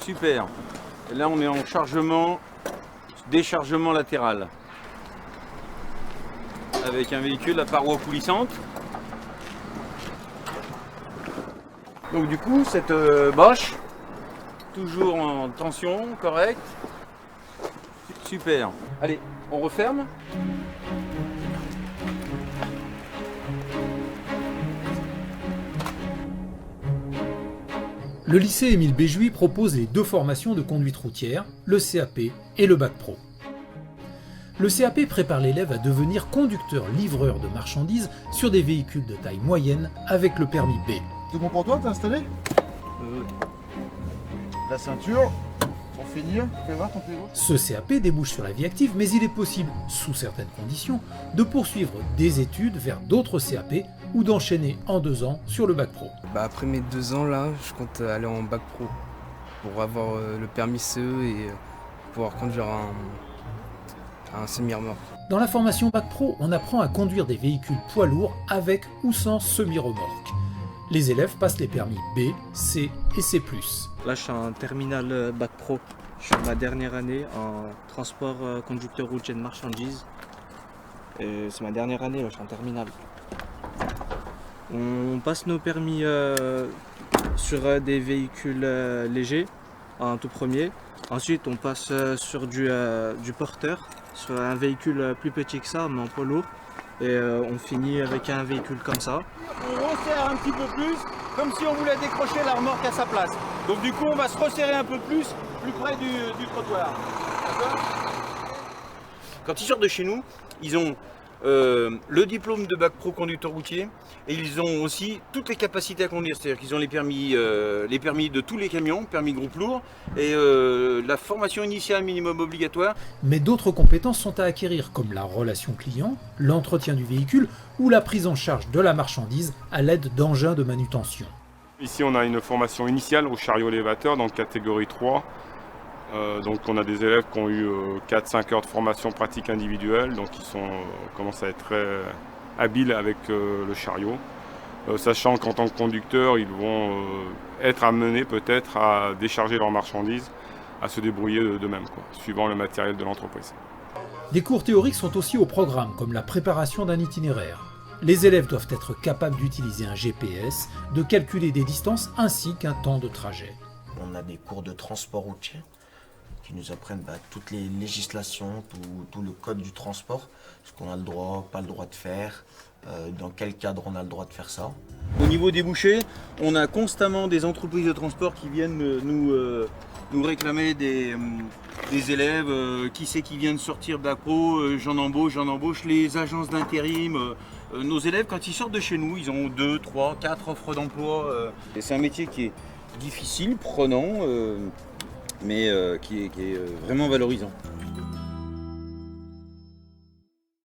Super. Et là, on est en chargement, déchargement latéral. Avec un véhicule à paroi coulissante. Donc du coup, cette Bosch, toujours en tension, correcte. Super. Allez, on referme. Le lycée Émile Béjouy propose les deux formations de conduite routière, le CAP et le Bac Pro. Le CAP prépare l'élève à devenir conducteur-livreur de marchandises sur des véhicules de taille moyenne avec le permis B. C'est bon pour toi, t'es installé? La ceinture, pour finir, fais voir ton pied gauche. Ce CAP débouche sur la vie active, mais il est possible, sous certaines conditions, de poursuivre des études vers d'autres CAP ou d'enchaîner en 2 ans sur le Bac Pro. Après mes 2 ans là, je compte aller en Bac Pro pour avoir le permis CE et pouvoir conduire un semi-remorque. Dans la formation Bac Pro, on apprend à conduire des véhicules poids lourds avec ou sans semi-remorque. Les élèves passent les permis B, C et C+. Là, je suis en terminale Bac Pro. Je suis en ma dernière année en transport conducteur routier de marchandises. Et c'est ma dernière année, là, je suis en terminale. On passe nos permis sur des véhicules légers en tout premier. Ensuite, on passe sur du porteur, sur un véhicule plus petit que ça, mais en poids lourd. Et on finit avec un véhicule comme ça. On resserre un petit peu plus, comme si on voulait décrocher la remorque à sa place. Donc du coup, on va se resserrer un peu plus près du trottoir. D'accord ? Quand ils sortent de chez nous, ils ont le diplôme de Bac Pro conducteur routier et ils ont aussi toutes les capacités à conduire. C'est-à-dire qu'ils ont les permis de tous les camions, permis groupe lourd et la formation initiale minimum obligatoire. Mais d'autres compétences sont à acquérir, comme la relation client, l'entretien du véhicule ou la prise en charge de la marchandise à l'aide d'engins de manutention. Ici, on a une formation initiale au chariot élévateur, donc catégorie 3. Donc on a des élèves qui ont eu 4-5 heures de formation pratique individuelle, donc ils commencent à être très habiles avec le chariot. Sachant qu'en tant que conducteurs, ils vont être amenés peut-être à décharger leurs marchandises, à se débrouiller d'eux-mêmes, suivant le matériel de l'entreprise. Des cours théoriques sont aussi au programme, comme la préparation d'un itinéraire. Les élèves doivent être capables d'utiliser un GPS, de calculer des distances ainsi qu'un temps de trajet. On a des cours de transport routier qui nous apprennent toutes les législations, tout le code du transport, ce qu'on a le droit, pas le droit de faire, dans quel cadre on a le droit de faire ça. Au niveau des bouchées, on a constamment des entreprises de transport qui viennent nous réclamer des élèves, qui c'est qui vient de sortir Bac Pro, j'en embauche, les agences d'intérim. Nos élèves, quand ils sortent de chez nous, ils ont 2, 3, 4 offres d'emploi. C'est un métier qui est difficile, prenant, mais qui est vraiment valorisant.